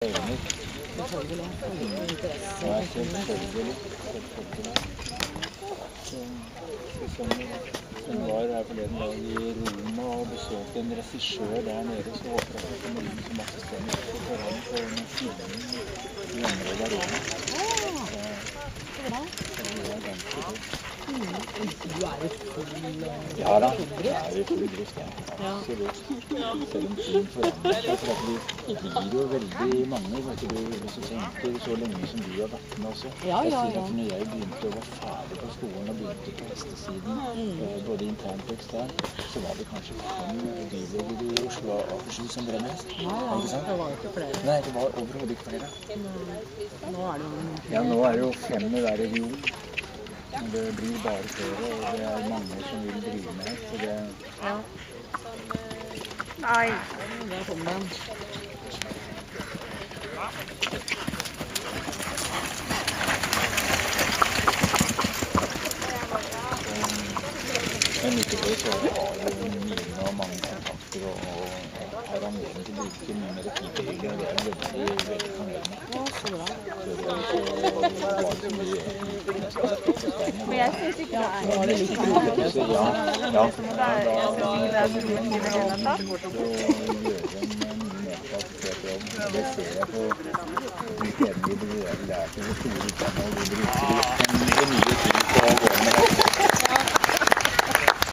Hun var her forleden dag i Roma og besøkte en regissør der nede, så håper jeg at det kommer inn som assistent for ham på noen filmer i området av Roma. Du er jo full Ja da, det er jo full drift, ja. Absolutt. Selv om ting forandrer seg, for det blir jo veldig mange, vet du, hvis du tenker så lenge som du har vært med også. Jeg sier at når jeg begynte å være ferdig på skolen og begynte på hestesiden, både internt og eksternt, så var det kanskje 5 biologer i Oslo og Akershus som drev med hest. Ikke sant? Det var jo ikke flere. Nei, det var overhodet ikke flere. Nå er det jo... Ja, nå er det jo 5 i hver region. Det blir bare flere, og det er mange som vil drive med hest, så det... Ja. Nei. Der kom den. Men likevel så har jo mine og mange kontakter, og har anledning til å bruke mye mer tid på det, og det er veldig fornøyd med. Ja, så bra. Men jeg synes ikke det er litt Ja, jeg synes ikke det er så mye i det hele tatt. og gjøre en medkvalifisert jobb. Det ser jeg på de stedene vi lærer hvor store utdannet, og hvor vi bruker mye tid.